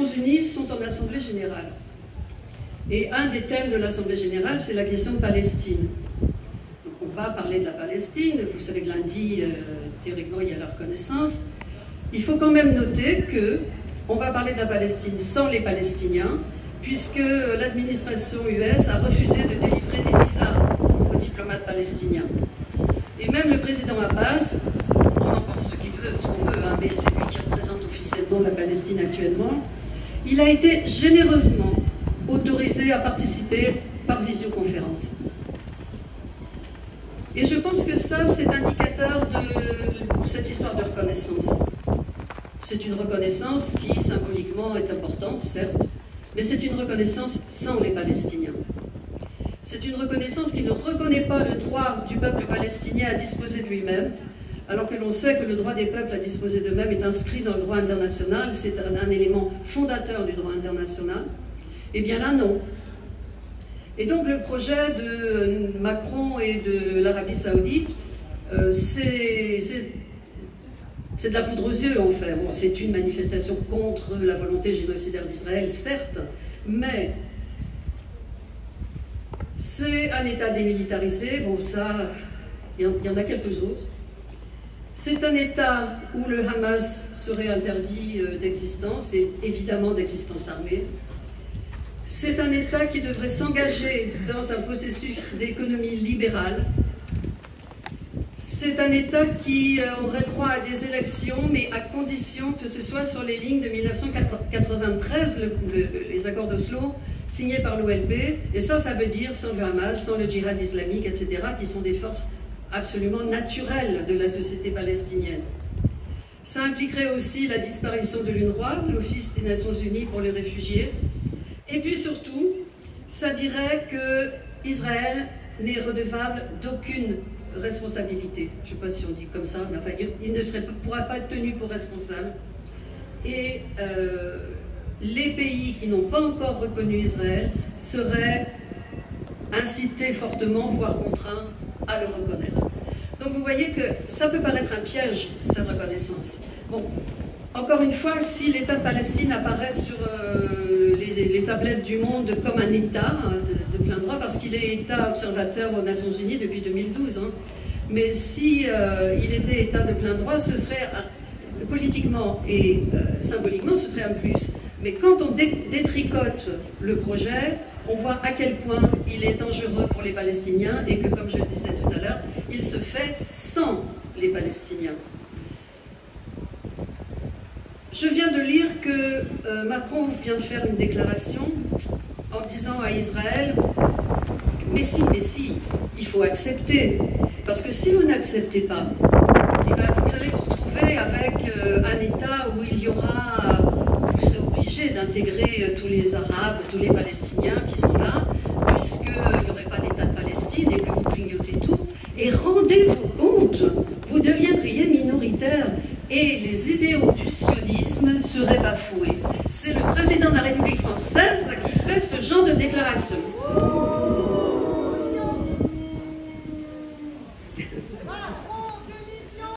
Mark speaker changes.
Speaker 1: Nations Unies sont en Assemblée Générale. Et un des thèmes de l'Assemblée Générale, c'est la question de Palestine. Donc on va parler de la Palestine. Vous savez que lundi, théoriquement, il y a la reconnaissance. Il faut quand même noter qu'on va parler de la Palestine sans les Palestiniens, puisque l'administration US a refusé de délivrer des visas aux diplomates palestiniens. Et même le président Abbas, on en pense ce qu'on veut, hein, mais c'est lui qui représente officiellement la Palestine actuellement, il a été généreusement autorisé à participer par visioconférence. Et je pense que ça, c'est indicateur de cette histoire de reconnaissance. C'est une reconnaissance qui, symboliquement, est importante, certes, mais c'est une reconnaissance sans les Palestiniens. C'est une reconnaissance qui ne reconnaît pas le droit du peuple palestinien à disposer de lui-même, alors que l'on sait que le droit des peuples à disposer d'eux-mêmes est inscrit dans le droit international, c'est un élément fondateur du droit international. Eh bien là, non. Et donc le projet de Macron et de l'Arabie Saoudite, c'est de la poudre aux yeux, en fait. Bon, c'est une manifestation contre la volonté génocidaire d'Israël, certes, mais c'est un État démilitarisé. Bon, ça, il y en a quelques autres. C'est un État où le Hamas serait interdit d'existence, et évidemment d'existence armée. C'est un État qui devrait s'engager dans un processus d'économie libérale. C'est un État qui aurait droit à des élections, mais à condition que ce soit sur les lignes de 1993, les accords d'Oslo, signés par l'OLP. Et ça veut dire sans le Hamas, sans le djihad islamique, etc., qui sont des forces absolument naturelles de la société palestinienne. Ça impliquerait aussi la disparition de l'UNRWA, l'Office des Nations Unies pour les réfugiés. Et puis surtout, ça dirait que Israël n'est redevable d'aucune responsabilité. Je ne sais pas si on dit comme ça, mais enfin, il ne pourra pas être tenu pour responsable. Et les pays qui n'ont pas encore reconnu Israël seraient incités fortement, voire contraints, à le reconnaître. Donc vous voyez que ça peut paraître un piège, cette reconnaissance. Bon, encore une fois, si l'État de Palestine apparaît sur les tablettes du monde comme un État de plein droit, parce qu'il est État observateur aux Nations Unies depuis 2012, hein, mais si il était État de plein droit, ce serait politiquement et symboliquement, ce serait un plus. Mais quand on détricote le projet, on voit à quel point il est dangereux pour les Palestiniens et que, comme je le disais tout à l'heure, il se fait sans les Palestiniens. Je viens de lire que Macron vient de faire une déclaration en disant à Israël « Mais si, il faut accepter. Parce que si vous n'acceptez pas, eh ben, vous allez vous retrouver avec un État où il y aura... Vous serez obligé d'intégrer tous les Arabes, tous les Palestiniens qui sont là, puisqu'il n'y aurait pas d'État de Palestine et que vous clignotez tout. Et rendez-vous compte, vous deviendriez minoritaire et les idéaux du sionisme seraient bafoués. » C'est le président de la République française qui fait ce genre de déclaration.